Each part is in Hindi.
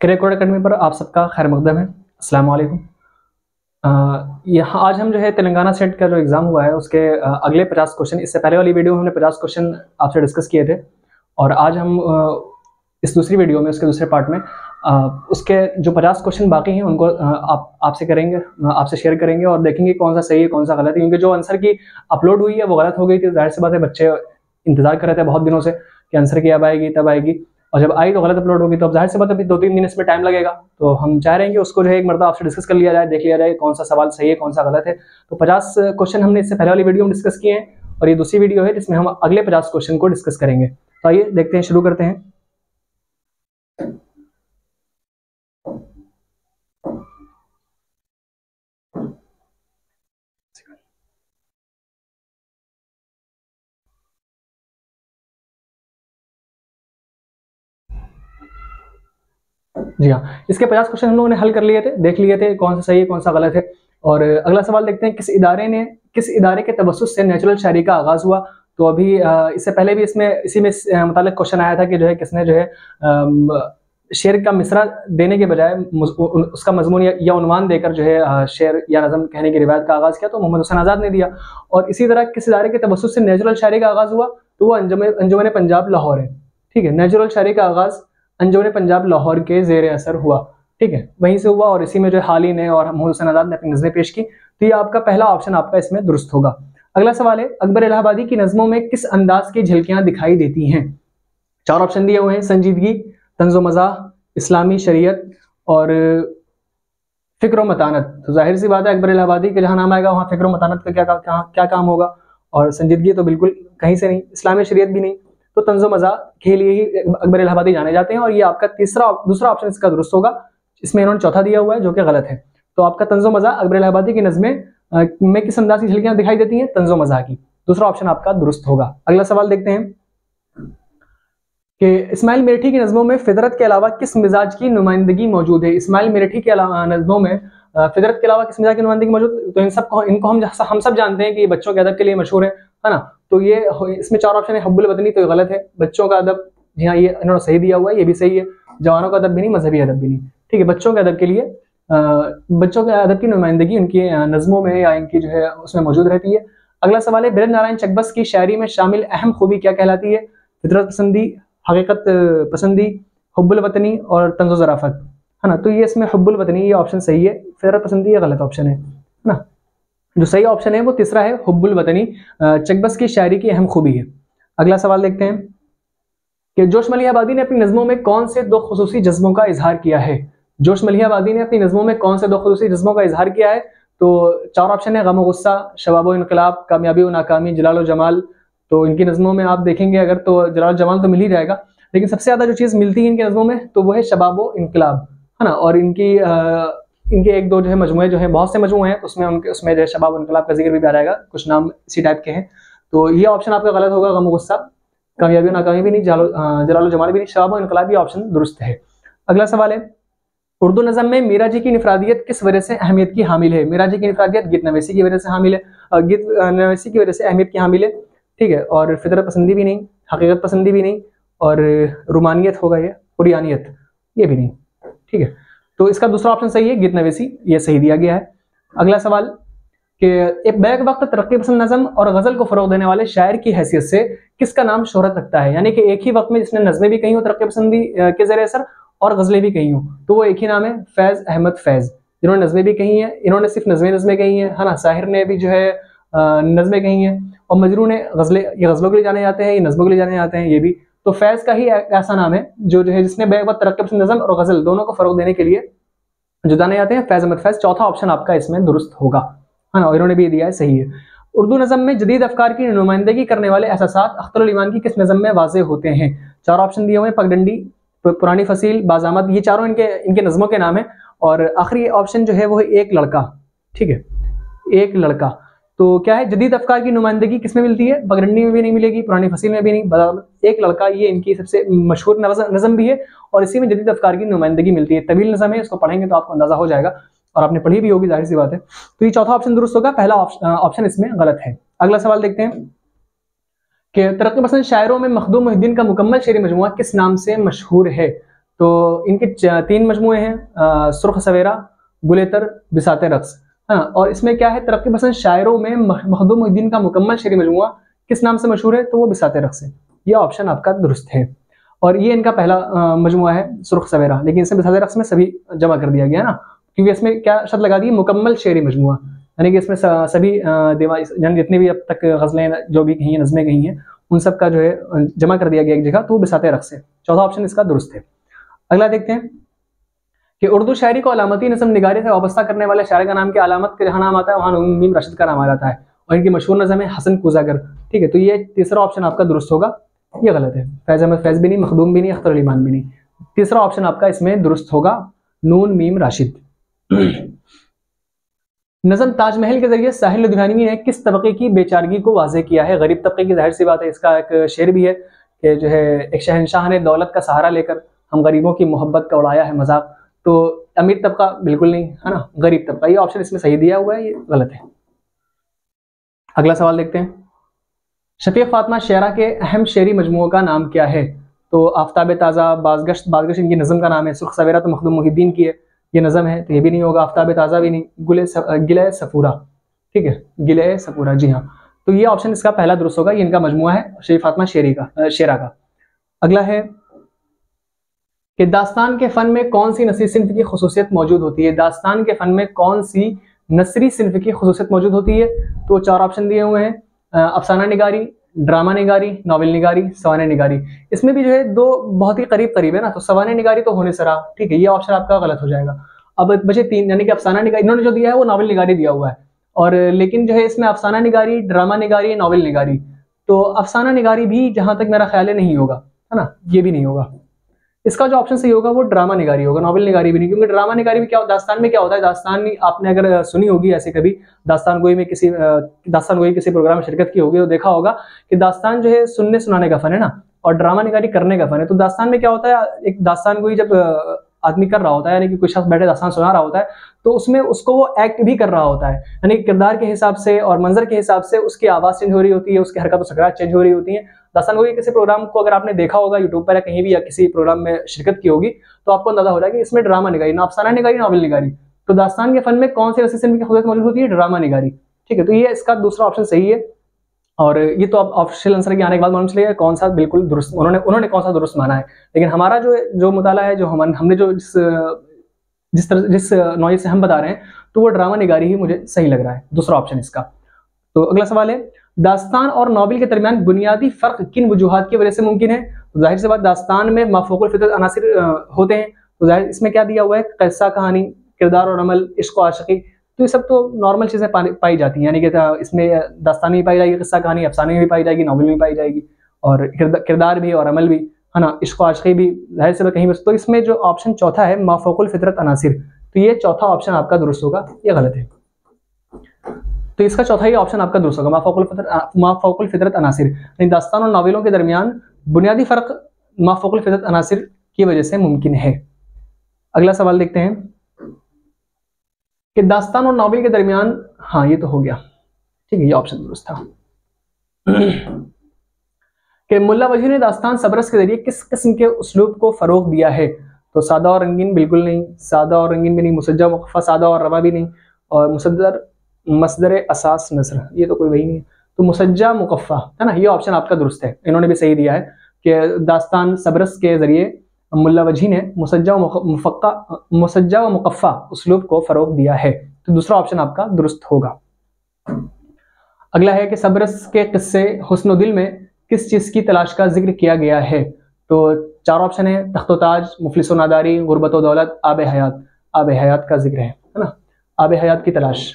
करियर कोड अकेडमी पर आप सबका खैर मकदम है। अस्सलाम वालेकुम। यहाँ आज हम जो है तेलंगाना सेट का जो एग्ज़ाम हुआ है उसके अगले 50 क्वेश्चन, इससे पहले वाली वीडियो में हमने 50 क्वेश्चन आपसे डिस्कस किए थे और आज हम इस दूसरी वीडियो में, उसके दूसरे पार्ट में उसके जो 50 क्वेश्चन बाकी हैं उनको आपसे करेंगे, आपसे शेयर करेंगे और देखेंगे कौन सा सही है कौन सा गलत है। क्योंकि जो आंसर की अपलोड हुई है वो गलत हो गई थी, जाहिर सी बात है बच्चे इंतजार कर रहे थे बहुत दिनों से कि आंसर की अब आएगी तब आएगी, और जब आई तो गलत अपलोड होगी। तो अब जाहिर सी बात है अभी 2-3 दिन इसमें टाइम लगेगा, तो हम चाह रहे हैं कि उसको जो है एक मरतबा आपसे डिस्कस कर लिया जाए, देख लिया जाए कौन सा सवाल सही है कौन सा गलत है। तो 50 क्वेश्चन हमने इससे पहले वाली वीडियो में डिस्कस किए हैं और ये दूसरी वीडियो है जिसमें हम अगले 50 क्वेश्चन को डिस्कस करेंगे। तो आइए देखते हैं, शुरू करते हैं। जी हाँ, इसके 50 क्वेश्चन हम लोगों ने हल कर लिए थे, देख लिए थे कौन सा सही है कौन सा गलत है। और अगला सवाल देखते हैं, किस इदारे के तवस्सुस से नेचुरल शायरी का आगाज हुआ। तो अभी इससे पहले भी इसी में मुतालिक क्वेश्चन आया था कि जो है किसने जो है शेर का मिसरा देने के बजाय उसका मजमून या उन्वान देकर जो है शेर या नज़म कहने की रिवायत का आगाज किया, तो मोहम्मद हुसैन आज़ाद ने दिया। और इसी तरह किस इदारे के तवस्सुस से नेचुरल शायरी का आगाज हुआ, तो वो अंजुमन पंजाब लाहौर है। ठीक है, नेचुरल शायरी का आगाज अंजुमन पंजाब लाहौर के ज़ेर असर हुआ। ठीक है, वहीं से हुआ और इसी में जो हाल ही ने और मोहम्मद हुसैन आज़ाद ने अपनी नज़में पेश की। तो ये आपका पहला ऑप्शन आपका इसमें दुरुस्त होगा। अगला सवाल है, अकबर इलाहाबादी की नज़मों में किस अंदाज की झलकियां दिखाई देती हैं। 4 ऑप्शन दिए हुए हैं, संजीदगी, तंज़ो मज़ाह, इस्लामी शरीयत और फ़िक्र व मतानत। तो जाहिर सी बात है अकबर इलाहाबादी के जहाँ नाम आएगा वहाँ फ़िक्र व मतानत का क्या काम होगा, और संजीदगी तो बिल्कुल कहीं से नहीं, इस्लामी शरीयत भी नहीं। तो तंज़ो मज़ाह के लिए ही अकबर इलाहाबादी जाने जाते हैं और ये आपका दूसरा ऑप्शन इसका दुरुस्त होगा। इसमें इन्होंने चौथा दिया हुआ है जो कि गलत है। तो आपका तंज़ो मज़ाह अकबर इलाहाबादी की नज़में में किस अंदाज की झलकियां दिखाई देती हैं, तंज़ो मज़ाह की। दूसरा ऑप्शन आपका दुरुस्त होगा। अगला सवाल देखते हैं कि इस्माइल मिर्ठी की नज़मों में फितरत के अलावा किस मिजाज की नुमाइंदगी मौजूद है। इस्माइल मिर्ठी के अलावा नज़मों में फितरत के अलावा किस मिजाज की नुमाइंदगी मौजूद। तो इनको हम सब जानते हैं कि बच्चों के अदब के लिए मशहूर है ना। तो ये इसमें 4 ऑप्शन है, हब्बुल वतनी तो ये गलत है, बच्चों का अदब जी हाँ ये इन्होंने सही दिया हुआ है, ये भी सही है। जवानों का अदब भी नहीं, मजहबी अदब भी नहीं। ठीक है, बच्चों के अदब के लिए बच्चों के अदब की नुमाइंदगी उनकी नज़मों में या इनकी जो है उसमें मौजूद रहती है। अगला सवाल है, बिरज नारायण चकबस की शायरी में शामिल अहम खूबी क्या कहलाती है। फितरत पसंदी, हकीकत पसंदी, हुब्बुल वतनी और तंज़ो ज़राफ़त, है ना। तो ये इसमें हुब्बुल वतनी ये ऑप्शन सही है, फितरत पसंदी ये गलत ऑप्शन है ना। जो सही ऑप्शन है वो तीसरा है, हुब्बुल वतनी चकबस की शायरी की अहम खूबी है। अगला सवाल देखते हैं कि जोश मलिहाबादी ने अपनी नज़मों में कौन से 2 खुसूसी जज्बों का इजहार किया है। जोश मलिहाबादी ने अपनी नज़मों में कौन से 2 खुसूसी जज्बों का इजहार किया है। तो 4 ऑप्शन है, गम व गुस्सा, शबाब व इनकलाब, कामयाबी व नाकामी, जलाल व जमाल। तो इनकी नज़मों में आप देखेंगे अगर तो जलाल जमाल तो मिल ही जाएगा, लेकिन सबसे ज़्यादा जो चीज़ मिलती है इनकी नज़मों में तो वो है शबाब व इनकलाब, है ना। और इनके 1-2 जो है मजमुए जो है, बहुत से मजमुए हैं, उसमें जो है शबाब व इनकलाब का जिक्र भी आ जाएगा, कुछ नाम इसी टाइप के हैं। तो ये ऑप्शन आपका गलत होगा, गम व गुस्सा, कामयाबी नाकामी भी नहीं, जलाल जमाल भी नहीं, शबाब व इनकलाब ये ऑप्शन दुरुस्त है। अगला सवाल है, उर्दू नज़म में मीरा जी की निफरादियत किस वजह से अहमियत की हामिल है। मीरा जी की निफरादियत गीत नवेसी की वजह से हामिल है, गीत नवेसी की वजह से अहमियत की हामिल है। ठीक है, और फितरत पसंदी भी नहीं, हकीकत पसंदी भी नहीं, और रुमानियत होगा ये, कुरियानियत ये भी नहीं। ठीक है, तो इसका दूसरा ऑप्शन सही है, गीत नवेसी ये सही दिया गया है। अगला सवाल कि एक बैक वक्त तरक्की पसंद नज़म और गज़ल को फ़रोग़ देने वाले शायर की हैसियत से किसका नाम शोहरत रखता है। यानी कि एक ही वक्त में जिसने नज़में भी कही हो तरक्की पसंदी के ज़रिए असर और गज़लें भी कही हो, तो वो एक ही नाम है, फैज़ अहमद फैज़। जिन्होंने नज़में भी कही हैं, इन्होंने सिर्फ नज़में कही हैं, है ना। साहिर ने भी जो है नज़में कही हैं, और मजरू ने गज़लें, ये गज़लों के लिए जाने जाते हैं, ये नज़मों के लिए जाने जाते हैं ये भी। तो फैज़ का ही ऐसा नाम है जो है जिसने बैक वक्त तरक्की पसंद नज़म और गज़ल दोनों को फ़रोग़ देने के लिए जो जाने जाते हैं, फैज़ अहमद फैज़। चौथा ऑप्शन आपका इसमें दुरुस्त होगा, है ना, और इन्होंने भी दिया है, सही है। उर्दू नज़म में जदीद अफकार की नुमाइंदगी करने वाले एहसासात अख्तरुल ईमान की किस नज़म में वाज़े होते हैं। 4 ऑप्शन दिए हुए हैं, पगडंडी, पुरानी फसील, बाज़ामत, ये चारों इनके नज़मों के नाम है। और आखिरी ऑप्शन जो है वो है एक लड़का। ठीक है, एक लड़का। तो क्या है, जदीद अफकार की नुमाइंदगी किसमें मिलती है, पगडंडी में भी नहीं मिलेगी, पुरानी फसील में भी नहीं, बाज़ामत, एक लड़का ये इनकी सबसे मशहूर नज़म भी है और इसी में जदीद अफकार की नुमाइंदगी मिलती है। तवील नज़म है, इसको पढ़ेंगे तो आपको अंदाजा हो जाएगा और आपने पढ़ी भी होगी, जाहिर सी बात है। तो ये चौथा ऑप्शन दुरुस्त होगा, पहला ऑप्शन इसमें गलत है। अगला सवाल देखते हैं कि तरक्की पसंद शायरों में मखदूम मोहिउद्दीन का मुकम्मल शेरी मजमुआ किस नाम से मशहूर है। तो इनके 3 मजमूए हैं, सुर्ख सवेरा, गुलेतर, बिसाते रक्स। हाँ, और इसमें क्या है, तरक्की पसंद शायरों में मखदूम मोहिउद्दीन का मुकम्मल शेरी मजमुआ किस नाम से मशहूर है, तो वो बिसाते रक्स है। ये ऑप्शन आपका दुरुस्त है। और ये इनका पहला मजमुआ है सुर्ख सवेरा, लेकिन इसमें बिसाते रक्स में सभी जमा कर दिया गया ना, क्योंकि इसमें क्या शर्त लगा दी, मुकम्मल शेरी मजमुआ, यानी कि इसमें सभी यानी जितनी भी अब तक गजलें जो भी कही हैं, नज़में कही हैं, उन सब का जो है जमा कर दिया गया एक जगह, तो बिसाते रक्स है। चौथा ऑप्शन इसका दुरुस्त है। अगला देखते हैं कि उर्दू शायरी को अलामती नज़म निगारी से वाबस्ता करने वाले शायर का नाम के अलामत का जहाँ नाम आता है वहाँ नून मीम राशिद का नाम आ जाता है, और इनकी मशहूर नज़म है हसन कुजागर। ठीक है, तो ये तीसरा ऑप्शन आपका दुरुस्त होगा। ये गलत है, फैज अहमद फैज भी नहीं, मखदूम भी नहीं, अख्तर अली मान भी नहीं। तीसरा ऑप्शन आपका इसमें दुरुस्त होगा, नून मीम राशिद। नज़म ताजमहल के जरिए साहिल लुधियानवी ने किस तबके की बेचारगी को वाज़ेह किया है? गरीब तबके की, जाहिर सी बात है, इसका एक शेर भी है कि जो है एक शहंशाह ने दौलत का सहारा लेकर हम गरीबों की मोहब्बत का उड़ाया है मजाक। तो अमीर तबका बिल्कुल नहीं है ना, गरीब तबका, ये ऑप्शन इसमें सही दिया हुआ है, ये गलत है। अगला सवाल देखते हैं, शफीक फातिमा शेरा के अहम शेरी मजमुओं का नाम क्या है? तो आफ्ताब ताज़ा, बाज़गश्त, बाज़गश्त इनकी नज़म का नाम है, सुर्ख सवेरा तो मखदूम मोहिउद्दीन की है, ये नज़म है, तो ये भी नहीं होगा, आफ्ताब ताज़ा भी नहीं, गिले सफूरा। ठीक है, गिले सफूरा, जी हाँ, तो ये ऑप्शन इसका पहला दुरुस्त होगा, ये इनका मजमुआ है शफीक फातिमा शेरा का। अगला है कि दास्तान के फन में कौन सी नसरी सिन्फ की खुसूसियत मौजूद होती है? दास्तान के फन में कौन सी नसरी सिन्फ की खुसूसियत मौजूद होती है? तो 4 ऑप्शन दिए हुए हैं, अफसाना निगारी, ड्रामा निगारी, नॉवेल निगारी, सवाने निगारी। इसमें भी जो है दो बहुत ही करीब करीब है ना, तो सवाने निगारी तो होने से रहा, ठीक है, ये ऑप्शन आपका गलत हो जाएगा। अब बचे 3, यानी कि अफसाना निगारी, इन्होंने जो दिया है वो नॉवेल निगारी दिया हुआ है, और लेकिन जो है इसमें अफसाना निगारी, ड्रामा निगारी, नॉवेल निगारी, तो अफसाना निगारी भी जहां तक मेरा ख्याल है नहीं होगा, है ना, ये भी नहीं होगा। इसका जो ऑप्शन सही होगा वो ड्रामा निगारी होगा, नॉवेल निगारी भी नहीं, क्योंकि ड्रामा निगारी में क्या, दास्तान में क्या होता है, दास्तान आपने अगर सुनी होगी ऐसे कभी, दास्तान गोई में किसी दास्तान गोई किसी प्रोग्राम में शिरकत की होगी तो देखा होगा कि दास्तान जो है सुनने सुनाने का फन है ना, और ड्रामा निगारी करने का फन है। तो दास्तान में क्या होता है, एक दास्तान गोई जब आदमी कर रहा होता है, यानी कि कोई शख्स बैठे दास्तान सुना रहा होता है, तो उसमें उसको वो एक्ट भी कर रहा होता है, यानी किरदार के हिसाब से और मंजर के हिसाब से उसकी आवाज़ चेंज हो रही होती है, उसकी हरकत और सकरात चेंज हो रही होती है। दास्तान गोई किसी प्रोग्राम को अगर आपने देखा होगा यूट्यूब पर या कहीं भी, या किसी प्रोग्राम में शिरकत की होगी, तो आपको अंदाजा हो जाएगा कि इसमें ड्रामा निगारी, ना अफसाना निगारी, नॉवेल निगारी। तो दास्तान के फन में कौन सी रसीद की खुसूसियत मौजूद होती है? ड्रामा निगारी। ठीक है, तो ये इसका दूसरा ऑप्शन सही है, और ये तो अब ऑफिशियल आंसर के आने के बाद मालूम चलेगा कौन सा बिल्कुल दुरुस्त उन्होंने कौन सा दुरुस्त माना है। लेकिन हमारा जो मुताला है, जो हमने जो जिस नॉलेज से हम बता रहे हैं, तो वो ड्रामा निगारी ही मुझे सही लग रहा है, दूसरा ऑप्शन इसका। तो अगला सवाल है, दास्तान और नॉवेल के दरमियान बुनियादी फर्क किन वजूहात की वजह से मुमकिन है? तो जाहिर सी बात, दास्तान में माफूकुल फितरत अनासिर होते हैं, तो जाहिर इसमें क्या दिया हुआ है, किस्सा कहानी, किरदार और अमल, इश्क और आशिकी, तो ये सब तो नॉर्मल चीज़ें पाई जाती हैं, यानी कि इसमें दास्तान में भी पाई जाएगी, किस्सा कहानी अफसाने में भी पाई जाएगी, नॉवेल में भी पाई जाएगी, और किरदार भी और अमल भी, है ना, इश्क और आशिकी भी, जाहिर सी बात कहीं बस। तो इसमें जो ऑप्शन चौथा है, माफूकुल फितरत अनासिर, तो ये चौथा ऑप्शन आपका दुरुस्त होगा, ये गलत है। तो इसका चौथा ही ऑप्शन आपका दुरुस्त होगा, माफूकुल फितरत अनासिर, यानी दास्तान और नॉवेलों के दरमियान बुनियादी फर्क माफूकुल फितरत अनासिर की वजह से मुमकिन है। अगला सवाल देखते हैं कि दास्तान और नॉवेल के दरमियान, हाँ ये तो हो गया, ठीक है, ये ऑप्शन दुरुस्त था। कि मुल्ला वजीर ने दास्तान सबरस के जरिए किस किस्म के उसलूब को फरोग दिया है? तो सादा और रंगीन बिल्कुल नहीं, सादा और रंगीन भी नहीं, मुसज्जा मुकफ़ा, सादा और रवा भी नहीं, और मसदर असास नसर, ये तो कोई वही नहीं है, तो मुसज्जा मुकफ़ा, है ना, ये ऑप्शन आपका दुरुस्त है। इन्होंने भी सही दिया है कि दास्तान सबरस के जरिए मुल्ला वजी ने मुसज्जा व मुकफ़ा उसलूब को फरोग दिया है, तो दूसरा ऑप्शन आपका दुरुस्त होगा। अगला है कि सबरस के किस्से हुस्न दिल में किस चीज़ की तलाश का जिक्र किया गया है? तो 4 ऑप्शन है, तख्तो ताज, मुफलिस व नादारी, गुरबत व दौलत, आब हयात। आब हयात का जिक्र है ना, आब हयात की तलाश,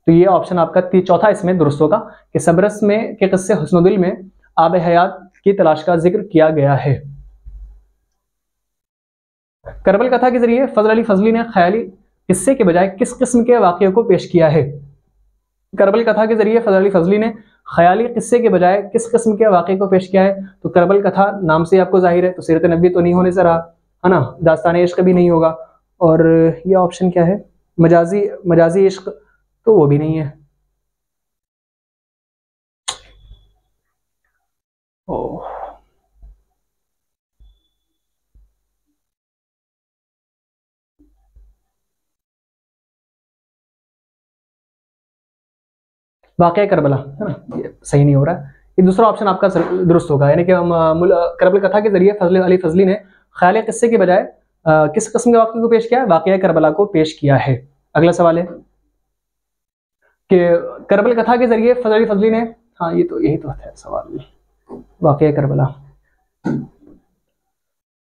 तो ये ऑप्शन आपका चौथा इसमें दुरुस्त होगा कि सबरस में के किस्से हुस्न दिल में आब हयात की तलाश का जिक्र किया गया है। करबल कथा के जरिए फजल अली फजली ने ख्याली किस्से के बजाय किस किस्म के वाक़े को पेश किया है? करबल कथा के जरिए फजल अली फजली ने ख्याली किस्से के बजाय किस किस्म के वाक़े को पेश किया है? तो करबल कथा नाम से आपको जाहिर है, तो सीरत नबी तो नहीं होने से रहा, है ना, दास्तान इश्क भी नहीं होगा, और ये ऑप्शन क्या है, मजाजी इश्क, तो वो भी नहीं है। ओह, वाक़या करबला, है ना, ये सही नहीं हो रहा है। ये दूसरा ऑप्शन आपका दुरुस्त होगा, यानी कि करबल कथा के जरिए फजल अली फजली ने ख्याल किस्से के बजाय किस किस्म के वाक़े को पेश किया है? वाक़या करबला को पेश किया है। अगला सवाल है कि करबल कथा के जरिए फजल अली फजली ने, हाँ ये तो यही तो है सवाल, वाक़या करबला।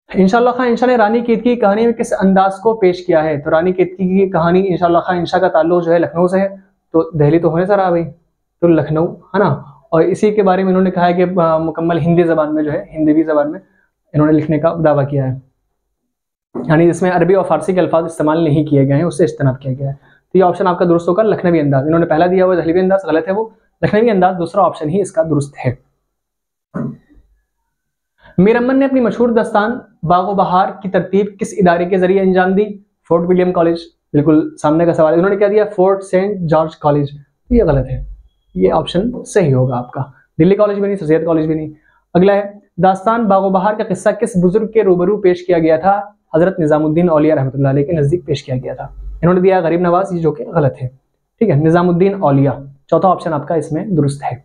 इंशाअल्लाह खां इंशा ने रानी केतकी की कहानी में किस अंदाज को पेश किया है? तो रानी केतकी की कहानी इंशाअल्लाह खां इंशा का ताल्लुक जो है लखनऊ से है, तो दिल्ली तो होने सर आ भाई, तो लखनऊ है ना। और इसी के बारे में इन्होंने कहा है कि मुकम्मल हिंदी जबान में जो है, हिंदी जबान में इन्होंने लिखने का दावा किया है, यानी इसमें अरबी और फारसी के अल्फाज इस्तेमाल नहीं किए गए हैं, उससे इज्तनाब किया गया है। तो ये ऑप्शन आपका दुरुस्त होगा, लखनवी अंदाज। इन्होंने पहला दिया हुआ दहलवी अंदाज गलत है, वो लखनवी अंदाज दूसरा ऑप्शन ही इसका दुरुस्त है। मीर अमन ने अपनी मशहूर दास्तान बागो बहार की तरतीब किस इदारे के जरिए अंजाम दी? फोर्ट विलियम कॉलेज, बिल्कुल सामने का सवाल है। इन्होंने क्या दिया? फोर्ट सेंट जॉर्ज कॉलेज, तो ये गलत है, ये ऑप्शन सही होगा आपका। दिल्ली कॉलेज भी नहीं, सैयद कॉलेज भी नहीं। अगला है, दास्तान बागो बहार का किस्सा किस बुजुर्ग के रूबरू पेश किया गया था? हजरत निजामुद्दीन औलिया रहमतुल्लाह अलैह के नजदीक पेश किया गया था। इन्होंने दिया गरीब नवाज, जो कि गलत है, ठीक है, निजामुद्दीन औलिया, चौथा ऑप्शन आपका इसमें दुरुस्त है।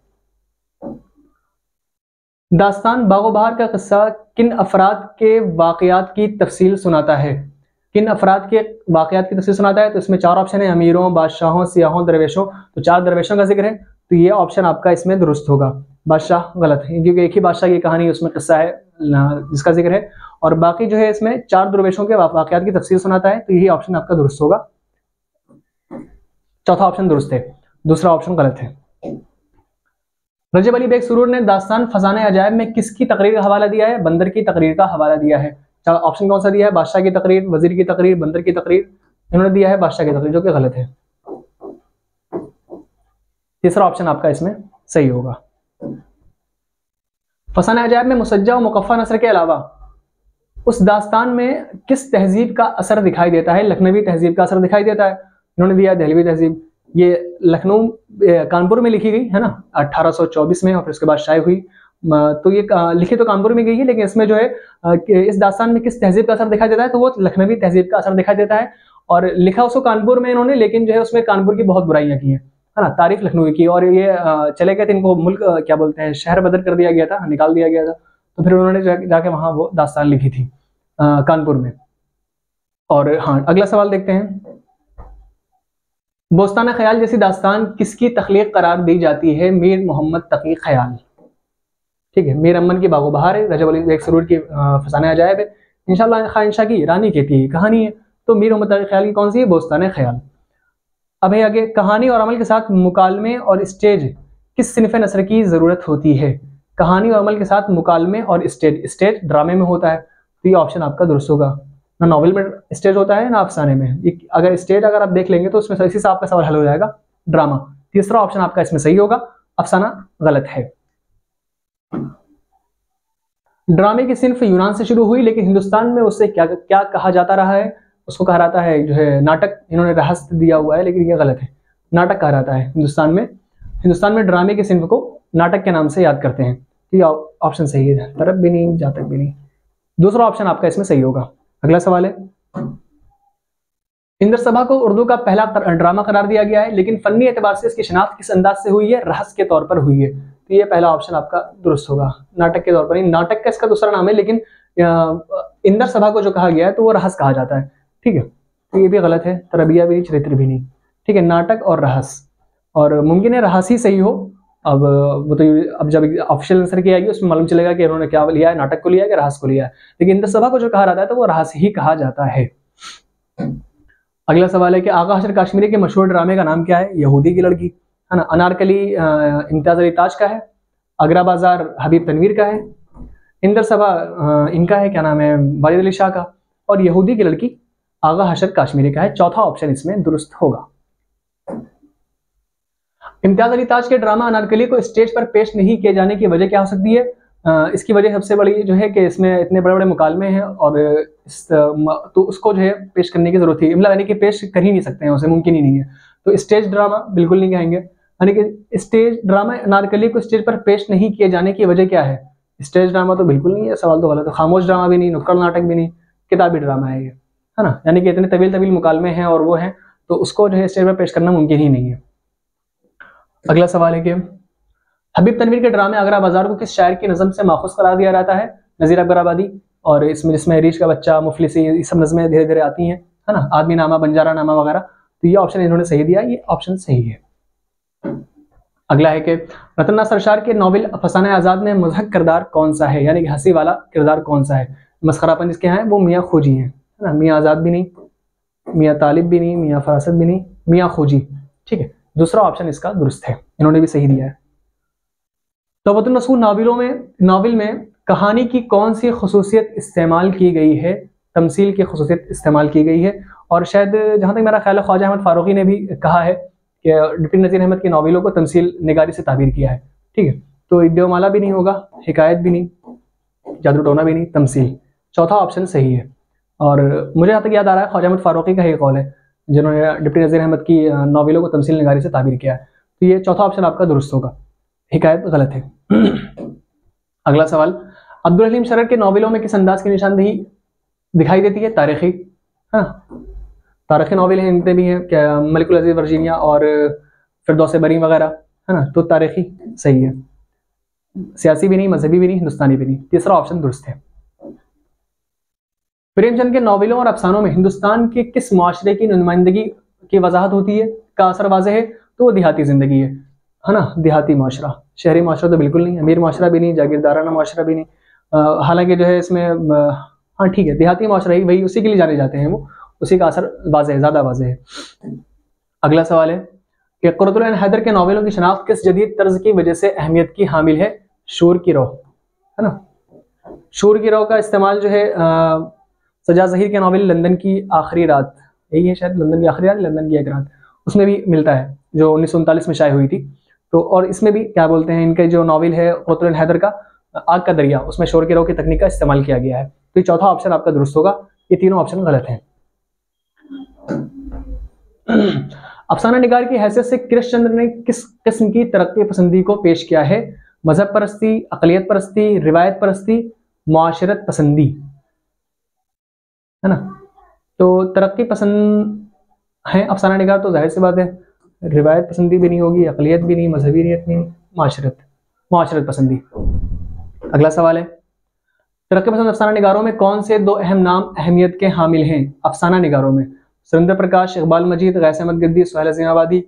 दास्तान बागो बहार का किस्सा किन अफराद के वाकयात की तफसील सुनाता है? किन अफराद के वाकयात की तफसील सुनाता है? तो इसमें चार ऑप्शन है, अमीरों, बादशाहों, सियाहों, दरवेशों। तो चार दरवेशों का जिक्र है, तो ये ऑप्शन आपका इसमें दुरुस्त होगा। बादशाह गलत है, क्योंकि एक ही बादशाह की कहानी उसमें किस्सा है जिसका जिक्र है, और बाकी जो है इसमें चार दरवेशों के वाकयात की तफसील सुनाता है, तो यही ऑप्शन आपका दुरुस्त होगा। चौथा ऑप्शन दुरुस्त है, दूसरा ऑप्शन गलत है। रजब अली बेग सुरूर ने दास्तान फसाने अजायब में किसकी तकरीर का हवाला दिया है? बंदर की तकरीर का हवाला दिया है। ऑप्शन कौन सा दिया है? बादशाह की तकरीर, वजीर की तकरीर, बंदर की तकरीर। इन्होंने दिया है बादशाह की तकरीर, जो कि गलत है। तीसरा ऑप्शन आपका इसमें सही होगा। फसाने अजायब में मुसज्जा और मुकफ़ा नसर के अलावा उस दास्तान में किस तहजीब का असर दिखाई देता है? लखनवी तहजीब का असर दिखाई देता है। इन्होंने दिया दहलवी तहजीब, ये लखनऊ कानपुर में लिखी गई है ना 1824 में, और फिर उसके बाद शाये हुई। तो ये लिखी तो कानपुर में गई है, लेकिन इसमें जो है इस दास्तान में किस तहजीब का असर दिखाई देता है? तो वो लखनवी तहजीब का असर दिखाई देता है, और लिखा उसको कानपुर में इन्होंने, लेकिन जो है उसमें कानपुर की बहुत बुराइयां की हैं, है ना, तारीफ लखनऊ की। और ये चले गए थे, इनको मुल्क क्या बोलते हैं, शहर बदल कर दिया गया था, निकाल दिया गया था। तो फिर उन्होंने जाके वहां वो दास्तान लिखी थी कानपुर में। और हाँ, अगला सवाल देखते हैं। बोस्ताना ख्याल जैसी दास्तान किसकी तख्लीक करार दी जाती है? मीर मोहम्मद तकी ख्याल, ठीक है। मीर अमन की बागो बहार है, रजब अली बेग सुरूर की फसाने अजायब है, इंशाअल्लाह खां इंशा की रानी केतकी की कहानी है। तो मीर मोहम्मद तकी ख्याल की कौन सी है? बोस्ताना ख्याल। अब है आगे, कहानी और अमल के साथ मुकालमे और स्टेज किस सिनफ नसर की जरूरत होती है? कहानी और अमल के साथ मुकालमे और स्टेज ड्रामे में होता है, तो ये ऑप्शन आपका दुरुस्त होगा। ना नॉवेल में स्टेज होता है ना अफसाने में। अगर स्टेज अगर आप देख लेंगे तो उसमें इसी से आपका सवाल हल हो जाएगा, ड्रामा। तीसरा ऑप्शन आपका इसमें सही होगा, अफसाना गलत है। ड्रामे की सिर्फ यूनान से शुरू हुई, लेकिन हिंदुस्तान में उससे क्या क्या कहा जाता रहा है? उसको कहा जाता है जो है नाटक। इन्होंने रहस्य दिया हुआ है, लेकिन ये गलत है, नाटक कहा जाता है हिंदुस्तान में। हिंदुस्तान में ड्रामे के सिर्फ को नाटक के नाम से याद करते हैं। तो ये ऑप्शन सही है, तरफ भी नहीं जातक भी नहीं, दूसरा ऑप्शन आपका इसमें सही होगा। अगला सवाल है, इंद्र सभा को उर्दू का पहला ड्रामा करार दिया गया है, लेकिन फन्नी एतबार से इसकी शिनाख्त किस अंदाज से हुई है? रहस्य के तौर पर हुई है। तो ये पहला ऑप्शन आपका दुरुस्त होगा, नाटक के तौर पर नहीं। नाटक का इसका दूसरा नाम है, लेकिन इंद्र सभा को जो कहा गया है तो वो रहस्य कहा जाता है, ठीक है। तो ये भी गलत है, तरबिया भी नहीं, चरित्र भी नहीं, ठीक है, नाटक और रहस्य। और मुमकिन है रहस्य ही सही हो। अब वो तो अब जब ऑफिशियल आंसर की आएगी उसमें मालूम चलेगा कि उन्होंने क्या लिया है, नाटक को लिया है कि रहस्य को लिया है। लेकिन इंद्र सभा को जो कहा जाता है तो वो रहस्य ही कहा जाता है। अगला सवाल है कि आगा हशर काश्मीरी के मशहूर ड्रामे का नाम क्या है? यहूदी की लड़की, है ना। अनारकली इम्तियाज अली ताज का है, अगरा बाजार हबीब तनवीर का है, इंद्र सभा इनका है, क्या नाम है, वालिद अली शाह का, और यहूदी की लड़की आगा हशर काश्मीरी का है। चौथा ऑप्शन इसमें दुरुस्त होगा। इम्तियाज अली ताज के ड्रामा अनारकली को स्टेज पर पेश नहीं किए जाने की वजह क्या हो सकती है? इसकी वजह सबसे बड़ी जो है कि इसमें इतने बड़े बड़े मुकालमे हैं, और तो उसको जो है पेश करने की जरूरत थी, मतलब यानी कि पेश कर ही नहीं सकते हैं, उसे मुमकिन ही नहीं है। तो स्टेज ड्रामा बिल्कुल नहीं कहेंगे, यानी कि स्टेज ड्रामा अनारकली को स्टेज पर पेश नहीं किए जाने की वजह क्या है? स्टेज ड्रामा तो बिल्कुल नहीं है, सवाल तो गलत है। खामोश ड्रामा भी नहीं, नुक्कड़ नाटक भी नहीं, किताबी ड्रामा है ये, है ना। यानी कि इतने तवील मुकालमे हैं और वो हैं, तो उसको जो है स्टेज पर पेश करना मुमकिन ही नहीं है। अगला सवाल है कि हबीब तनवीर के ड्रामे आगरा बाजार को किस शायर की नज़म से माखूज करार दिया जाता है? नज़ीर अकबर आबादी। और इसमें जिसमें रीछ का बच्चा, मुफलिसी, ये सब नज़में धीरे धीरे आती हैं, है ना, आदमी नामा, बंजारा नामा वगैरह। तो ये ऑप्शन इन्होंने सही दिया, ये ऑप्शन सही है। अगला है कि रतन नासर शार के नॉवेल अफसाने आज़ाद में मुज़हक किरदार कौन सा है, यानी कि हंसी वाला किरदार कौन सा है? मस्खरापन जिसके हैं वो मियाँ खोजी हैं, है ना, मियाँ आज़ाद भी नहीं, मियाँ तालिब भी नहीं, मियाँ फरासत भी नहीं, मियाँ खोजी। ठीक है, दूसरा ऑप्शन इसका दुरुस्त है, इन्होंने भी सही दिया है। तौबतुन नसूह नावल में कहानी की कौन सी खसूसियत इस्तेमाल की गई है? तमसील की खसूसियत इस्तेमाल की गई है। और शायद जहाँ तक मेरा ख्याल है ख्वाजा अहमद फारूकी ने भी कहा है कि डिप्टी नज़ीर अहमद की नावलों को तमसील निगारी से ताबीर किया है। ठीक है, तो इद्योमाला भी नहीं होगा, हिकायत भी नहीं, जादू टोना भी नहीं, तमसील। चौथा ऑप्शन सही है। और मुझे यहाँ तक याद आ रहा है ख्वाजा अहमद फारूकी का ही कौल है जिन्होंने डिप्टी नज़ीर अहमद की नावलों को तमसील निगारी से ताबीर किया है। तो ये चौथा ऑप्शन आपका दुरुस्त होगा, हिकायत गलत है। अगला सवाल, अब्दुल हलीम शरर के नावलों में किस अंदाज की निशानदेही दिखाई देती है? तारीखी। हाँ, तारीखी नावल हैं, इनते भी हैं क्या, मलिकुल अजीज वर्जीनिया और फिरदौस बरी वगैरह, है ना, तो तारीखी सही है। सियासी भी नहीं, मजहबी भी नहीं, हिंदुस्तानी भी नहीं, तीसरा ऑप्शन दुरुस्त है। प्रेमचंद के नावलों और अफसानों में हिंदुस्तान के किस माशरे की नुमाइंदगी की वजाहत होती है? का असर वाज़ेह है तो वो देहाती जिंदगी है ना, देहाती माशरा। शहरी माशरा तो बिल्कुल नहीं, अमीर माशरा भी नहीं, जागीरदाराना माशरा भी नहीं। हालांकि जो है इसमें हाँ ठीक है, देहाती माशरा ही वही, उसी के लिए जाने जाते हैं वो, उसी का असर वाज़ेह है, ज़्यादा वाज़ेह है। अगला सवाल है कि क़ुर्रतुल ऐन हैदर के नावलों की शनाख्त किस जदीद तर्ज की वजह से अहमियत की हामिल है? शूर की रोह, है ना। शूर की रोह का इस्तेमाल जो है सजा ज़हीर के नावल लंदन की आखिरी रात, यही है शायद, लंदन की आखिरी रात, लंदन की एक रात, उसमें भी मिलता है, जो 1939 में शाये हुई थी। तो और इसमें भी क्या बोलते हैं, इनके जो नावल है क़ुर्रतुल ऐन हैदर का आग का दरिया, उसमें शोर की रोह की तकनीक का इस्तेमाल किया गया है। तो ये चौथा ऑप्शन आपका दुरुस्त होगा, ये तीनों ऑप्शन गलत हैं। अफसाना निगार की हैसियत से कृष्ण चंद्र ने किस किस्म की तरक्की पसंदी को पेश किया है? मजहब परस्ती, अक़लियत परस्ती, रिवायत परस्ती, मुआशरत पसंदी, है ना। तो तरक्की पसंद है अफसाना निगार, तो जाहिर सी बात है रिवायत पसंदी भी नहीं होगी, अक़लियत भी नहीं, मजहबी नीयत नहीं, मुआशरत पसंदी। अगला सवाल है, तरक्की पसंद अफसाना निगारों में कौन से दो अहम नाम अहमियत के हामिल हैं? अफसाना निगारों में सुरेंद्र प्रकाश, इकबाल मजीद, गैस अहमद गद्दी, सुहेल अज़ीम आबादी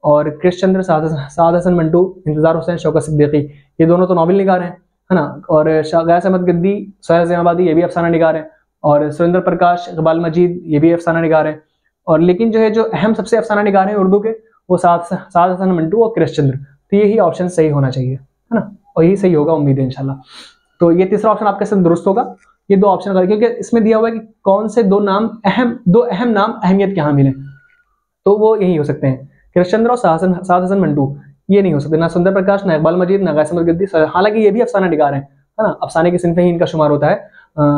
और कृष्ण चंद्र, साद हसन मंटू, इंतजार हुसैन, शौकत सिद्दीकी, ये दोनों तो नावल निगार हैं, है ना। और गैस अहमद गद्दी, सुहेल अज़ीम आबादी, ये भी अफसाना निगार हैं। और सुरेंद्र प्रकाश, इकबाल मजीद, ये भी अफसाना निगार हैं। और लेकिन जो है जो अहम सबसे अफसाना निगार हैं उर्दू के, वो साद हसन मंटू और कृष्ण चंद्र। तो यही ऑप्शन सही होना चाहिए, है ना, और यही सही होगा, उम्मीद है इंशाल्लाह। तो ये तीसरा ऑप्शन आपके साथ दुरुस्त होगा, ये दो ऑप्शन कर, क्योंकि इसमें दिया हुआ है कि कौन से दो अहम नाम अहमियत के हामिल हैं, तो वो यही हो सकते हैं, कृष्ण चंद्र और साद हसन मंटू। ये नहीं हो सकते, ना सुरेंद्र प्रकाश, ना इकबाल मजीद, ना गैस अहमद गद्दी। हालांकि ये भी अफसाना निगार है ना, अफसाने की सिनफ ही इनका शुमार होता है,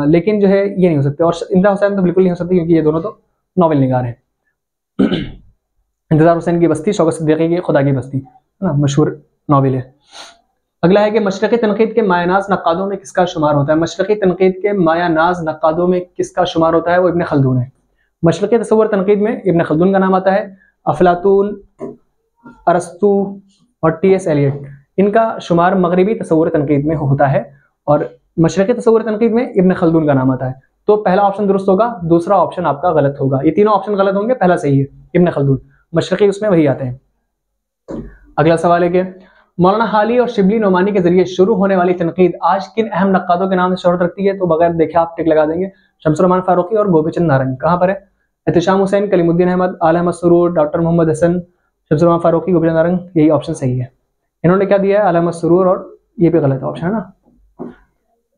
लेकिन जो है ये नहीं हो सकते। और इंतजार हुसैन तो बिल्कुल नहीं हो सकती, क्योंकि ये दोनों तो नावल निगार हैं। इंतजार हुसैन की बस्ती, शौकत सिद्दीकी की खुदा की बस्ती, है ना, मशहूर नावल है। अगला है कि मशरक़ी तनक़ीद के मायानाज़ नक़ादों में किसका शुमार होता है? मशरक़ी तनक़ीद के मायानाज़ नक़ादों में किसका शुमार होता है? वो इब्न खल्दून है। मशरक़ी तसव्वुर तनक़ीद में इब्न खल्दून का नाम आता है। अफलातून, अरस्तू और टी.एस. एलियट, इनका शुमार मगरिबी तसव्वुर तनक़ीद में होता है, और मशरक़ी तसव्वुर तनक़ीद में इब्न खल्दून का नाम आता है। तो पहला ऑप्शन दुरुस्त होगा, दूसरा ऑप्शन आपका गलत होगा। ये तीनों ऑप्शन गलत होंगे, पहला सही है, इब्न खल्दून। मशरक़ी उसमें वही आते हैं। अगला सवाल है कि मौलाना हाली और शिबली नोमानी के जरिए शुरू होने वाली तनकीद आज किन अहम नक्कादों के नाम से शोहरत रखती है? तो बगैर देखे आप टिक लगा देंगे। शमसुर रहमान फारूकी और गोपीचंद नारंग। कहाँ पर है? एहतिशाम हुसैन, कलीमुद्दीन अहमद, आल अहमद सुरूर, डॉक्टर मोहम्मद हसन, शमसुर रहमान फारूकी, गोपीचंद नारंग, यही ऑप्शन सही है। इन्होंने क्या दिया है? आल अहमद सुरूर, और ये भी गलत ऑप्शन है ना।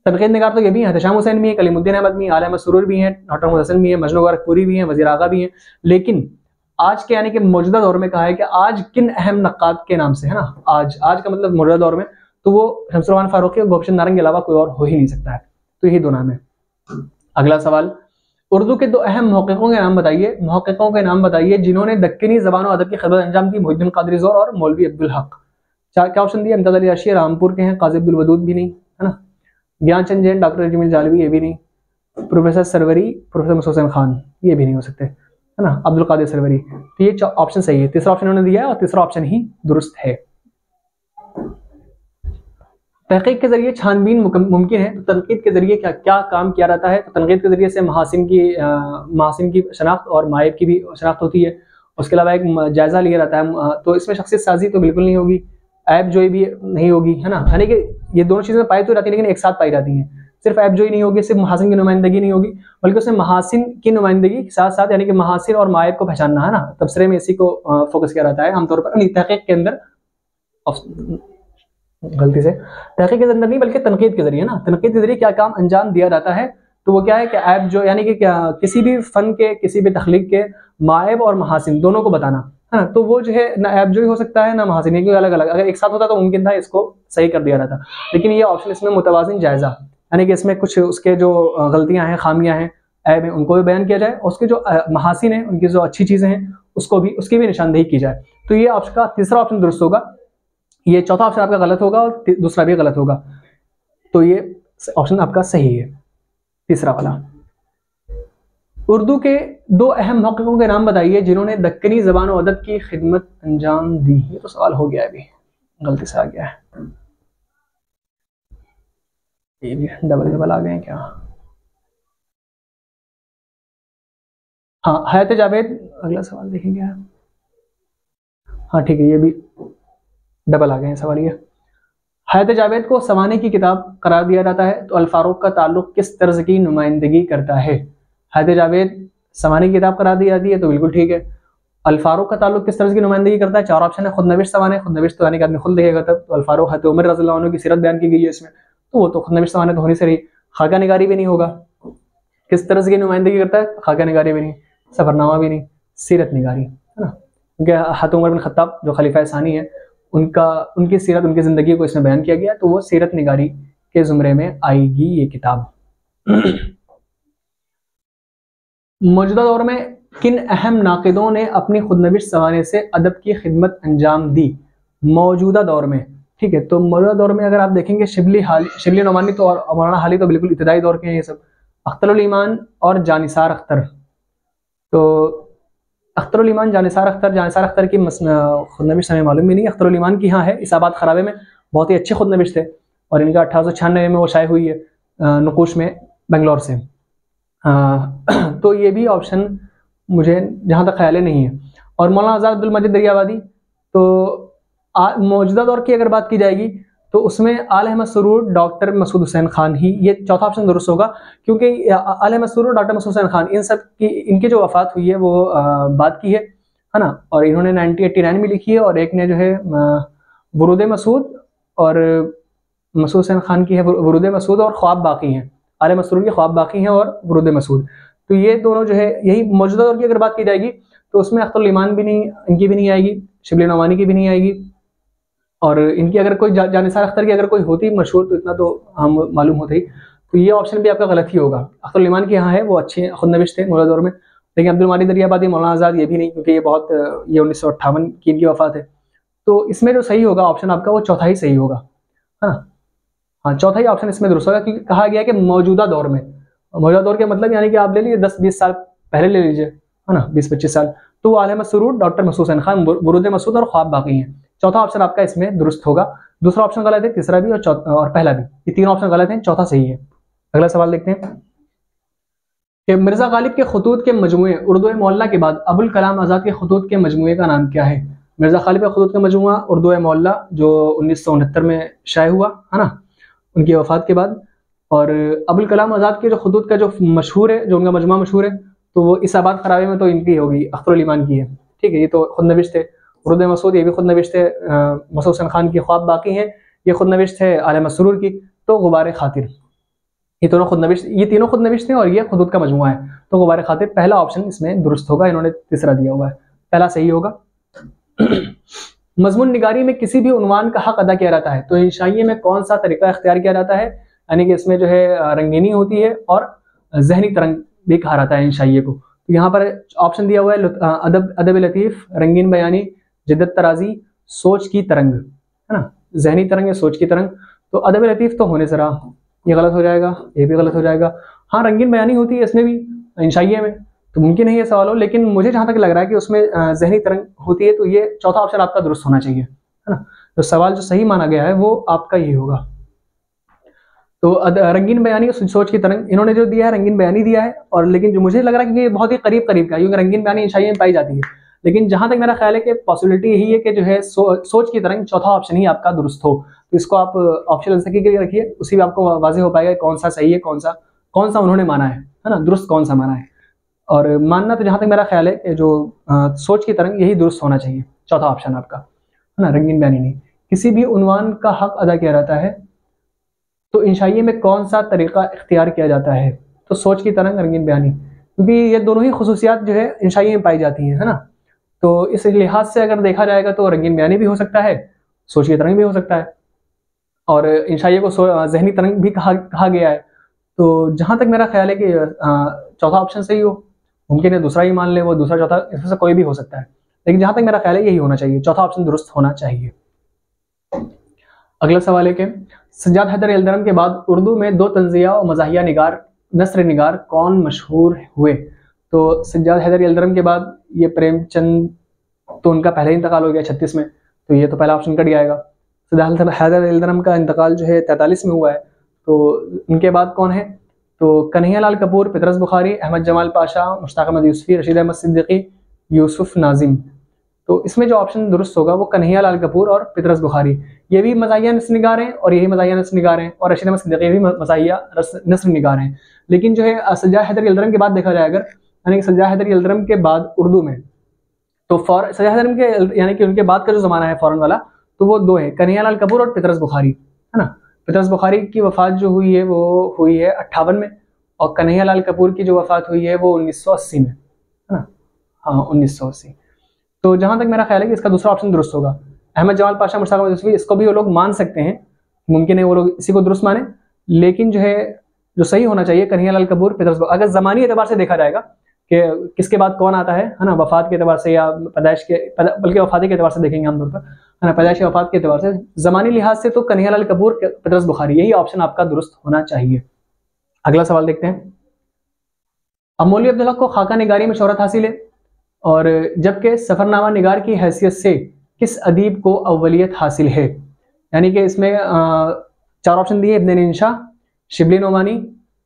तनकीद निगार तो ये भी है, एहतिशाम हुसैन भी है, कलीमुद्दीन अहमद भी है, आल अहमद सुरूर भी है, डॉक्टर मोहम्मद हसन भी है, मजनू गोरखपुरी भी है, वजीर आगा भी है। लेकिन आज के यानी कि मौजूदा दौर में कहा है कि आज किन अहम नक्काद के नाम से, है ना, आज का मतलब मौजूदा दौर में, तो वो शमसुर रहमान फारूकी और गोपीचंद नारंग के अलावा कोई और हो ही नहीं सकता है। तो यही दो नाम है। अगला सवाल, उर्दू के दो अहम मुहक्किकों के नाम बताइए। मुहक्किकों के नाम बताइए जिन्होंने दक्कनी ज़बान और अदब की खिदमत अंजाम दी। मुहिद्दीन कादरी ज़ोर और मौलवी अब्दुल हक। क्या ऑप्शन दिया? इम्तियाज़ अली आशी रामपुर के हैं, काजी अब्दुल वदूद भी नहीं, है ना। ज्ञानचंद जैन, डॉक्टर जमील जालवी, ये भी नहीं। प्रोफेसर सरवरी, प्रोफेसर मसूद हुसैन खान, ये भी नहीं हो सकते। है ना, अब्दुल कादिर सरवरी। तो ये ऑप्शन सही है, तीसरा ऑप्शन उन्होंने दिया है और तीसरा ऑप्शन ही दुरुस्त है। तहकीक के जरिए छानबीन मुमकिन है, तो तनकीद के जरिए क्या क्या काम किया जाता है? तो तनकीद के जरिए से महासिन की शनाख्त और मायब की भी शनाख्त होती है। उसके अलावा एक जायजा लिया जाता है, तो इसमें शख्सियत साजी तो बिल्कुल नहीं होगी, ऐब जोई भी नहीं होगी, है ना, यानी कि ये दोनों चीज़ें पाई तो जाती है लेकिन एक साथ पाई जाती हैं। सिर्फ ऐब जोई नहीं होगी, सिर्फ महासिन की नुमाइंदगी नहीं होगी, बल्कि उसमें महासिन की नुमाइंदगी के साथ साथ यानी कि महासिन और मायब को पहचानना, है ना, तबसरे में इसी को फोकस किया जाता है आमतौर पर। तहकीक के अंदर गलती से तहकीक के अंदर नहीं बल्कि तनकीद के जरिए ना, तनकीद के जरिए क्या काम अंजाम दिया जाता है, तो वो क्या है कि ऐब जो यानी कि क्या किसी भी फन के किसी भी तख्लीक के मायब और महासिन दोनों को बताना, है ना, तो वो जो है ना ऐब जो ही हो सकता है ना महासिन, क्योंकि अलग अलग अगर एक साथ होता तो मुमकिन था इसको सही कर दिया जाता, लेकिन ये ऑप्शन इसमें मुतवाजिन जायजा, यानी कि इसमें कुछ उसके जो गलतियां हैं, खामियां हैं, ऐब हैं, उनको भी बयान किया जाए, और उसके जो महासिन हैं, उनकी जो अच्छी चीजें हैं उसकी भी निशानदेही की जाए। तो ये आपका तीसरा ऑप्शन दुरुस्त होगा। ये चौथा ऑप्शन आपका गलत होगा और दूसरा भी गलत होगा, तो ये ऑप्शन आपका सही है, तीसरा वाला। उर्दू के दो अहम महक़क़ों के नाम बताइए जिन्होंने दक्कनी ज़बान और अदब की खिदमत अंजाम दी। ये तो सवाल हो गया, अभी गलती से आ गया है, ये भी डबल डबल आ गए क्या? हाँ, हयात जावेद, अगला सवाल देखेंगे। हाँ ठीक है, ये भी डबल आ गए हैं सवाल। ये हयात जावेद को सवाने की किताब करार दिया जाता है, तो अल-फारूक का ताल्लुक किस तर्ज की नुमाइंदगी करता है? हयात जावेद सवाने की किताब करार दी जाती है, तो बिल्कुल ठीक है। अल-फारूक का ताल्लुक किस तर्ज की नुमाइंदगी करता है? चार ऑप्शन है, खुद नविश सवाने, खुद नविश तो यानी कि आदमी खुद लिखेगा तब, तो अल-फारूक हज़रत उमर रज़ियल्लाहु अन्हु की सीरत बयान की गई है इसमें, तो वो तो खुद नविश सवाने तो होनी से रही। खाका निगारी भी नहीं होगा। किस तरह की नुमाइंदगी करता है? खाका निगारी भी नहीं, सफरनामा भी नहीं, सीरत निगारी, है ना, क्योंकि हज़रत उमर बिन खत्ताब जो खलीफा सानी है उनकी सीरत, उनकी ज़िंदगी को इसमें बयान किया गया, तो वो सीरत निगारी के ज़ुमरे में आएगी ये किताब। मौजूदा दौर में किन अहम नाक़िदों ने अपनी खुदनविश सवाने से अदब की खिदमत अंजाम दी? मौजूदा दौर में, ठीक है, तो मौजूदा दौर में अगर आप देखेंगे शिबली नोमानी तो और मौलाना हाली तो बिल्कुल इब्तिदाई दौर के हैं ये सब। अख्तरुल ईमान और जानिसार अख्तर, तो अख्तरुल ईमान जानिसार अख्तर की खुदनविश हमें मालूम भी नहीं। अख्तरुल ईमान की हाँ है, इसाबात खराबे में बहुत ही अच्छे खुदनविश थे, और इनका 1896 में वो शाये हुई है नकुश में बेंगलोर से। तो ये भी ऑप्शन मुझे जहाँ तक ख्याल नहीं है। और मौलाना आज़ाद अब्दुल मजीद दरियाबादी, तो मौजूदा दौर की अगर बात की जाएगी तो उसमें आल अहमद सुरूर, डॉक्टर मसूद हुसैन खान ही, ये चौथा ऑप्शन दुरुस्त होगा, क्योंकि आल अहमद सुरूर, डॉक्टर मसूद हुसैन खान, इन सब की इनकी जो वफ़ात हुई है वो बात की है ना, और इन्होंने 1989 में लिखी है, और एक ने जो है वुरूद मसूद और मसूद हुसैन खान की है वुरूद मसूद और ख्वाब बाकी हैं, आल अहमद सुरूर की ख्वाब बाकी हैं और वुरूद मसूद, तो ये दोनों जो है यही। मौजूदा दौर की अगर बात की जाएगी तो उसमें अख्तरुल ईमान भी नहीं, इनकी भी नहीं आएगी, शिबली नोमानी की भी नहीं आएगी, और इनकी अगर कोई जानिसार अख्तर की अगर कोई होती मशहूर तो इतना तो हम मालूम होता ही, तो ये ऑप्शन भी आपका गलत ही होगा। अख्तरुल ईमान की यहाँ है, वो अच्छे खुदनविश थे मौजूदा दौर में, लेकिन अब्दुल मालिक दरियाबादी, मौलाना आज़ाद ये भी नहीं, क्योंकि ये 1958 की इनकी वफ़ात है। तो इसमें जो सही होगा ऑप्शन आपका वो चौथा ही सही होगा, है ना, हाँ चौथा ही ऑप्शन इसमें दुरुस्त होगा, क्योंकि कहा गया है कि मौजूदा दौर में, मौजूदा दौर के मतलब यानी कि आप ले लीजिए 10-20 साल पहले ले लीजिए, है ना, 20-25 साल, तो वो आल अहमद सुरूर, डॉक्टर मसूद हुसैन खान, वुरूद मसूद और ख्वाब बाकी हैं। चौथा ऑप्शन आपका इसमें दुरुस्त होगा। दूसरा ऑप्शन गलत है, तीसरा भी और पहला भी, ये तीन ऑप्शन गलत हैं, चौथा सही है। अगला सवाल देखते हैं कि मिर्जा गालिब के खतूत के मजमूए उर्दू मोहल्ला के बाद अबुल कलाम आज़ाद के खतूत के मजमूए का नाम क्या है? मिर्जा गालिब के खतूत का मजमूआ उर्दू मोहल्ला जो 1969 में शाये हुआ, है ना, उनकी वफ़ात के बाद, और अबुल कलाम आज़ाद के जो खतूत का जो मशहूर है, जो उनका मजमूआ मशहूर है, तो वो इसाबात खराबे में तो इनकी होगी, अख्तरुल ईमान की है, ठीक है, ये तो खुदनविश थे। वुरूद मसूद, ये भी खुदनविश थे, मसूद हुसैन खान की ख्वाब बाकी हैं, ये खुदनविश थे आल अहमद सुरूर की, तो गुबार खातिर, ये तीनों खुदनविश थे, और ये खतूत का मजमूआ है, तो गुबार खातिर पहला ऑप्शन इसमें दुरुस्त होगा, इन्होंने तीसरा दिया हुआ है, पहला सही होगा। मजमून निगारी में किसी भी उन्वान का हक अदा किया जाता है, तो इंशाइये में कौन सा तरीका इख्तियार किया जाता है? यानी कि इसमें जो है रंगीनी होती है और जहनी तरंग भी कहा जाता है इंशाइये को। तो यहाँ पर ऑप्शन दिया हुआ है अदब लतीफ़, रंगीन बयानी, जिद्दत तराजी, सोच की तरंग, है ना, जहनी तरंग या सोच की तरंग, तो अदब लतीफ़ तो होने से रहा, ये गलत हो जाएगा, ये भी गलत हो जाएगा। हाँ, रंगीन बयानी होती है इसमें भी इंशाइये में, तो मुमकिन है ये सवाल हो, लेकिन मुझे जहां तक लग रहा है कि उसमें जहनी तरंग होती है, तो ये चौथा ऑप्शन आपका दुरुस्त होना चाहिए, है ना। तो सवाल जो सही माना गया है वो आपका यही होगा। तो रंगीन बयानी और सोच की तरंग, इन्होंने जो दिया है रंगीन बयानी दिया है, और लेकिन जो मुझे लग रहा है कि ये बहुत ही करीब करीब का है, क्योंकि रंगीन बयानी इंशाई में पाई जाती है। लेकिन जहां तक मेरा ख्याल है कि पॉसिबिलिटी यही है कि जो है सोच की तरंग चौथा ऑप्शन ही आपका दुरुस्त हो। तो इसको आप ऑप्शन आंसर के लिए रखिए, उसी में आपको वाजे हो पाएगा कौन सा सही है, कौन सा उन्होंने माना है ना, दुरुस्त कौन सा माना है। और मानना तो जहां तक मेरा ख्याल है कि जो सोच की तरंग यही दुरुस्त होना चाहिए, चौथा ऑप्शन आपका, है ना, रंगीन बयानी नहीं। किसी भी उन्वान का हक अदा किया जाता है तो इंशाइये में कौन सा तरीका इख्तियार किया जाता है? तो सोच की तरंग, रंगीन बयानी, क्योंकि ये दोनों ही खुसूसियात जो है इंशाइये में पाई जाती हैं, है ना। तो इस लिहाज से अगर देखा जाएगा तो रंगीन बयानी भी हो सकता है, सोच की तरंग भी हो सकता है, और इंशाइये को जहनी तरंग भी कहा गया है। तो जहां तक मेरा ख्याल है कि चौथा ऑप्शन सही हो, मुमकिन है दूसरा ही मान ले, वो दूसरा चौथा इसमें से कोई भी हो सकता है, लेकिन जहां तक मेरा ख्याल है यही होना चाहिए, चौथा ऑप्शन दुरुस्त होना चाहिए। अगला सवाल है कि सज्जाद हैदर यलदरम के बाद उर्दू में दो तंजिया और मज़ाहिया निगार, नस्र निगार कौन मशहूर हुए? तो सज्जाद हैदर यलदरम के बाद ये प्रेमचंद, तो उनका पहले ही इंतकाल हो गया 36 में, तो ये तो पहला ऑप्शन कट जाएगा। सज्जाद हैदर यलदरम का इंतकाल जो है 43 में हुआ है, तो उनके बाद कौन है? तो कन्हैया लाल कपूर, पतरस बुखारी, अहमद जमाल पाशा, मुश्ताक अहमद यूसुफी, रशीद अहमद सिद्दीकी, यूसुफ नाजिम। तो इसमें जो ऑप्शन दुरुस्त होगा वो कन्हैया लाल कपूर और पतरस बुखारी, ये भी मज़ाहिया नस्र निगार हैं और यही मज़ाहिया नस्र निगार हैं, और रशीद अहमद सिद्दीकी भी मज़ाहिया नस्र निगार हैं। लेकिन जो है सज्जाद हैदर यलदरम के बाद देखा जाए अगर, यानी कि सज्जाद हैदर यलदरम के बाद उर्दू में, तो सज्जाद हैदर के यानी कि उनके बाद का जो ज़माना है फ़ौरन वाला, तो वो दो है, कन्हैया लाल कपूर और पतरस बुखारी, है ना। पतरस बुखारी की वफ़ात जो हुई है वो हुई है 58 में, और कन्हैया लाल कपूर की जो वफ़ात हुई है वो 1980 में, है ना। हाँ, 1980। तो जहां तक मेरा ख्याल है कि इसका दूसरा ऑप्शन दुरुस्त होगा। अहमद जमाल पाशा, मुश्ताक अहमद यूसुफी, इसको भी वो लोग मान सकते हैं, मुमकिन है वो लोग इसी को दुरुस्त माने, लेकिन जो है जो सही होना चाहिए कन्हैया लाल कपूर, पतरस। अगर ज़मानी एतबार से देखा जाएगा कि किसके बाद कौन आता है ना, वफात के एतबार से या पैदाइश के, बल्कि वफाती के एतबार से देखेंगे आमतौर पर, है ना, पैदाइश या वफात के एतबार से, ज़मानी लिहाज से तो कन्हैया लाल कपूर, पतरस बुखारी, यही ऑप्शन आपका दुरुस्त होना चाहिए। अगला सवाल देखते हैं। अब मौलवी अब्दुल हक को खाका निगारी में शोहरत हासिल है, और जबकि सफ़रनामा निगार की हैसियत से किस अदीब को अव्वलियत हासिल है? यानी कि इसमें 4 ऑप्शन दिए, इब्न इंशा, शिबली नोमानी,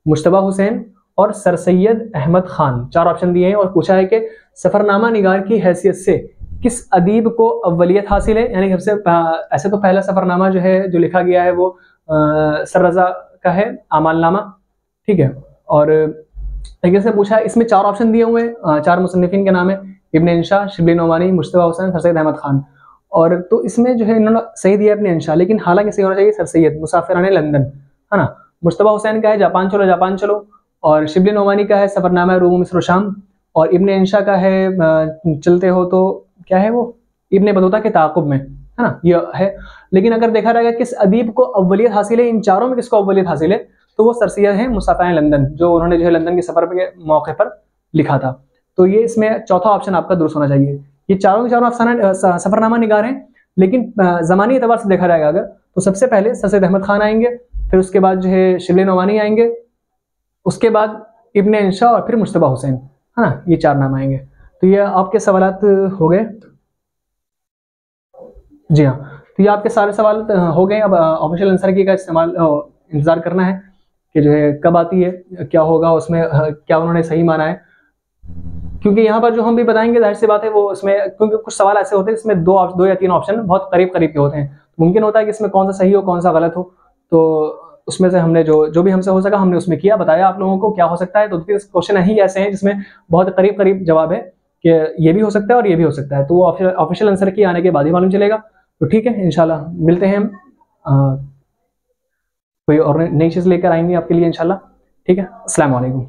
मुश्तबा हुसैन और सर सैयद अहमद खान, 4 ऑप्शन दिए हैं, और पूछा है कि सफ़रनामा निगार की हैसियत से किस अदीब को अव्वलियत हासिल है। यानी सबसे ऐसे तो पहला सफ़रनामा जो है जो लिखा गया है वो सर रज़ा का है, आमालनामा, ठीक है। और लेकिन से पूछा है, इसमें 4 ऑप्शन दिए हुए हैं, 4 मुसन्निफिन के नाम है, इब्न इंशा, शिबली नोमानी, मुश्तबा हुसैन, सर सैयद अहमद खान। और तो इसमें जो है इन्होंने सही दिया इब्न इंशा, लेकिन हालांकि सही होना चाहिए सर सैयद, मुसाफिराने लंदन, है ना। मुश्तबा हुसैन का है जापान चलो जापान चलो, और शिबली नोमानी का है सफरनामा रूम मिस्र शाम, और इब्न इंशा का है चलते हो तो क्या है वो, इब्न बतूता के ताक़ुब में, है ना, ये है। लेकिन अगर देखा जाएगा किस अदीब को अव्वलियत हासिल है, इन चारों में किसको अव्वलियत हासिल है, तो वो सर सैयद है मुसाफिराने लंदन, जो उन्होंने जो है लंदन के सफर के मौके पर लिखा था। तो ये इसमें चौथा ऑप्शन आपका दुरुस्त होना चाहिए। ये चारों के चारों सफरनामा निगार हैं, लेकिन ज़मानी एतबार से देखा जाएगा अगर, तो सबसे पहले सर सैयद अहमद खान आएंगे, फिर उसके बाद जो है शिबली नोमानी आएंगे, उसके बाद इब्न इंशा, और फिर मुश्तबा हुसैन, है ना, ये 4 नाम आएंगे। तो ये आपके सवालात हो गए। जी हाँ, तो ये आपके सारे सवाल हो गए। अब ऑफिशियल आंसर की का इस्तेमाल इंतजार करना है कि जो है कब आती है, क्या होगा उसमें, क्या उन्होंने सही माना है। क्योंकि यहाँ पर जो हम भी बताएंगे जाहिर सी बात है वो उसमें, क्योंकि कुछ सवाल ऐसे होते हैं इसमें 2 या 3 ऑप्शन बहुत करीब करीब के होते हैं, मुमकिन होता है कि इसमें कौन सा सही हो कौन सा गलत हो। तो उसमें से हमने जो भी हमसे हो सका हमने उसमें किया, बताया आप लोगों को क्या हो सकता है। तो क्वेश्चन ही ऐसे हैं जिसमें बहुत करीब करीब जवाब है कि ये भी हो सकता है और ये भी हो सकता है, तो वो ऑफिशियल आंसर की आने के बाद ही मालूम चलेगा। तो ठीक है, इंशाल्लाह मिलते हैं हम, कोई और नई चीज़ लेकर आएंगे आपके लिए इंशाल्लाह। ठीक है, अस्सलाम वालेकुम।